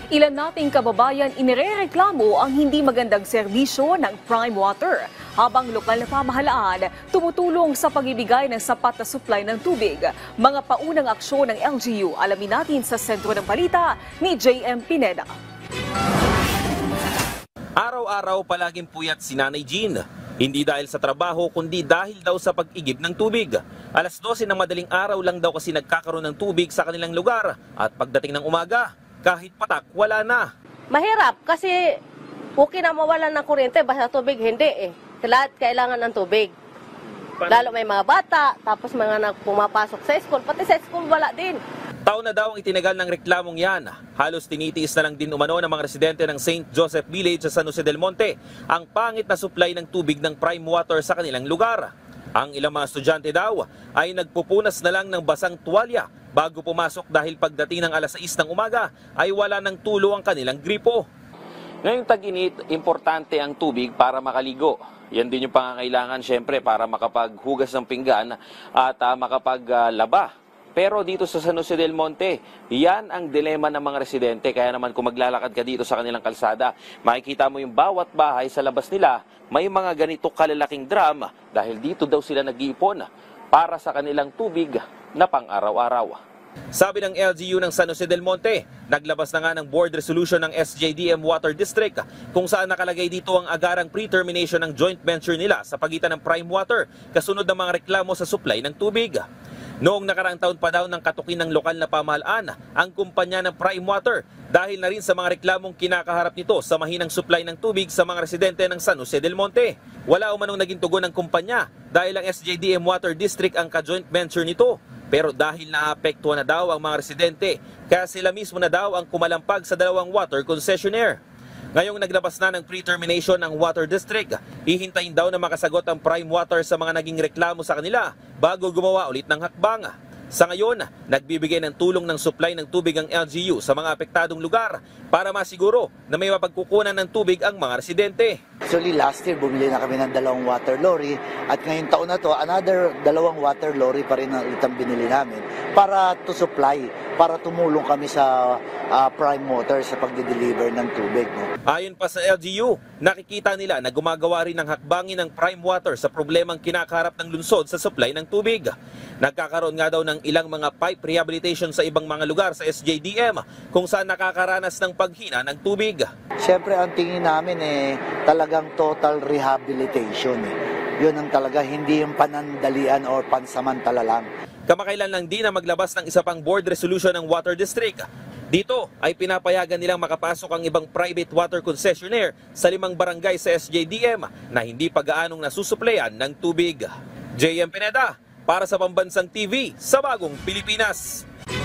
Ilan nating kababayan inirereklamo ang hindi magandang serbisyo ng Prime Water, habang lokal na pamahalaan tumutulong sa pagbibigay ng sapat na supply ng tubig. Mga paunang aksyon ng LGU, alamin natin sa sentro ng balita ni JM Pineda. Araw-araw palaging puyat si Nanay Jean. Hindi dahil sa trabaho kundi dahil daw sa pag-igib ng tubig. Alas 12 ng madaling araw lang daw kasi nagkakaroon ng tubig sa kanilang lugar at pagdating ng umaga, kahit patak wala na. Mahirap kasi okay na mawalan ng kuryente basta tubig hindi eh. Lahat kailangan ng tubig. Lalo may mga bata, tapos mga pumapasok sa school, pati sa school wala din. Taon na daw ang itinagal ng reklamong yan. Halos tinitiis na lang din umano ng mga residente ng St. Joseph Village sa San Jose del Monte ang pangit na supply ng tubig ng Prime Water sa kanilang lugar. Ang ilang mga estudyante daw ay nagpupunas na lang ng basang tuwalya bago pumasok dahil pagdating ng alas 6 ng umaga ay wala ng tulo ang kanilang gripo. Ngayong tag-init, importante ang tubig para makaligo. Yan din yung pangangailangan syempre para makapaghugas ng pinggan at makapaglaba. Pero dito sa San Jose del Monte, yan ang dilema ng mga residente. Kaya naman kung maglalakad ka dito sa kanilang kalsada, makikita mo yung bawat bahay sa labas nila, may mga ganito kalalaking drum dahil dito daw sila nag-iipon para sa kanilang tubig na pang-araw-araw. Sabi ng LGU ng San Jose del Monte, naglabas na nga ng board resolution ng SJDM Water District kung saan nakalagay dito ang agarang pre-termination ng joint venture nila sa pagitan ng Prime Water kasunod ng mga reklamo sa supply ng tubig. Noong nakaraang taon pa daw ng katukin ng lokal na pamahalaan ang kumpanya ng Prime Water dahil na rin sa mga reklamong kinakaharap nito sa mahinang supply ng tubig sa mga residente ng San Jose del Monte. Wala umanong naging tugon ng kumpanya dahil ang SJDM Water District ang ka-joint venture nito. Pero dahil naapektuhan na daw ang mga residente, kaya sila mismo na daw ang kumalampag sa dalawang water concessionaire. Ngayong naglabas na ng pre-termination ng Water District, hihintayin daw na makasagot ang Prime Water sa mga naging reklamo sa kanila bago gumawa ulit ng hakbang. Sa ngayon, nagbibigay ng tulong ng supply ng tubig ang LGU sa mga apektadong lugar para masiguro na may mapagkukunan ng tubig ang mga residente. Actually, last year bumili na kami ng 2 water lorry at ngayong taon na to, another 2 water lorry pa rin ang itang binili namin para to supply, para tumulong kami sa Prime Water sa pagde-deliver ng tubig. No? Ayon pa sa LGU, nakikita nila na gumagawa rin ng hakbangin ng Prime Water sa problemang kinakaharap ng lungsod sa supply ng tubig. Nagkakaroon nga daw ng ilang mga pipe rehabilitation sa ibang mga lugar sa SJDM kung saan nakakaranas ng paghina ng tubig. Siyempre ang tingin namin talagang total rehabilitation. Yun ang talaga, hindi yung panandalian or pansamantala lang. Kamakailan lang din na maglabas ng isa pang board resolution ng Water District. Dito ay pinapayagan nilang makapasok ang ibang private water concessionaire sa 5 barangay sa SJDM na hindi pa gaanong nasusuplayan ng tubig. JM Pineda para sa Pambansang TV sa Bagong Pilipinas.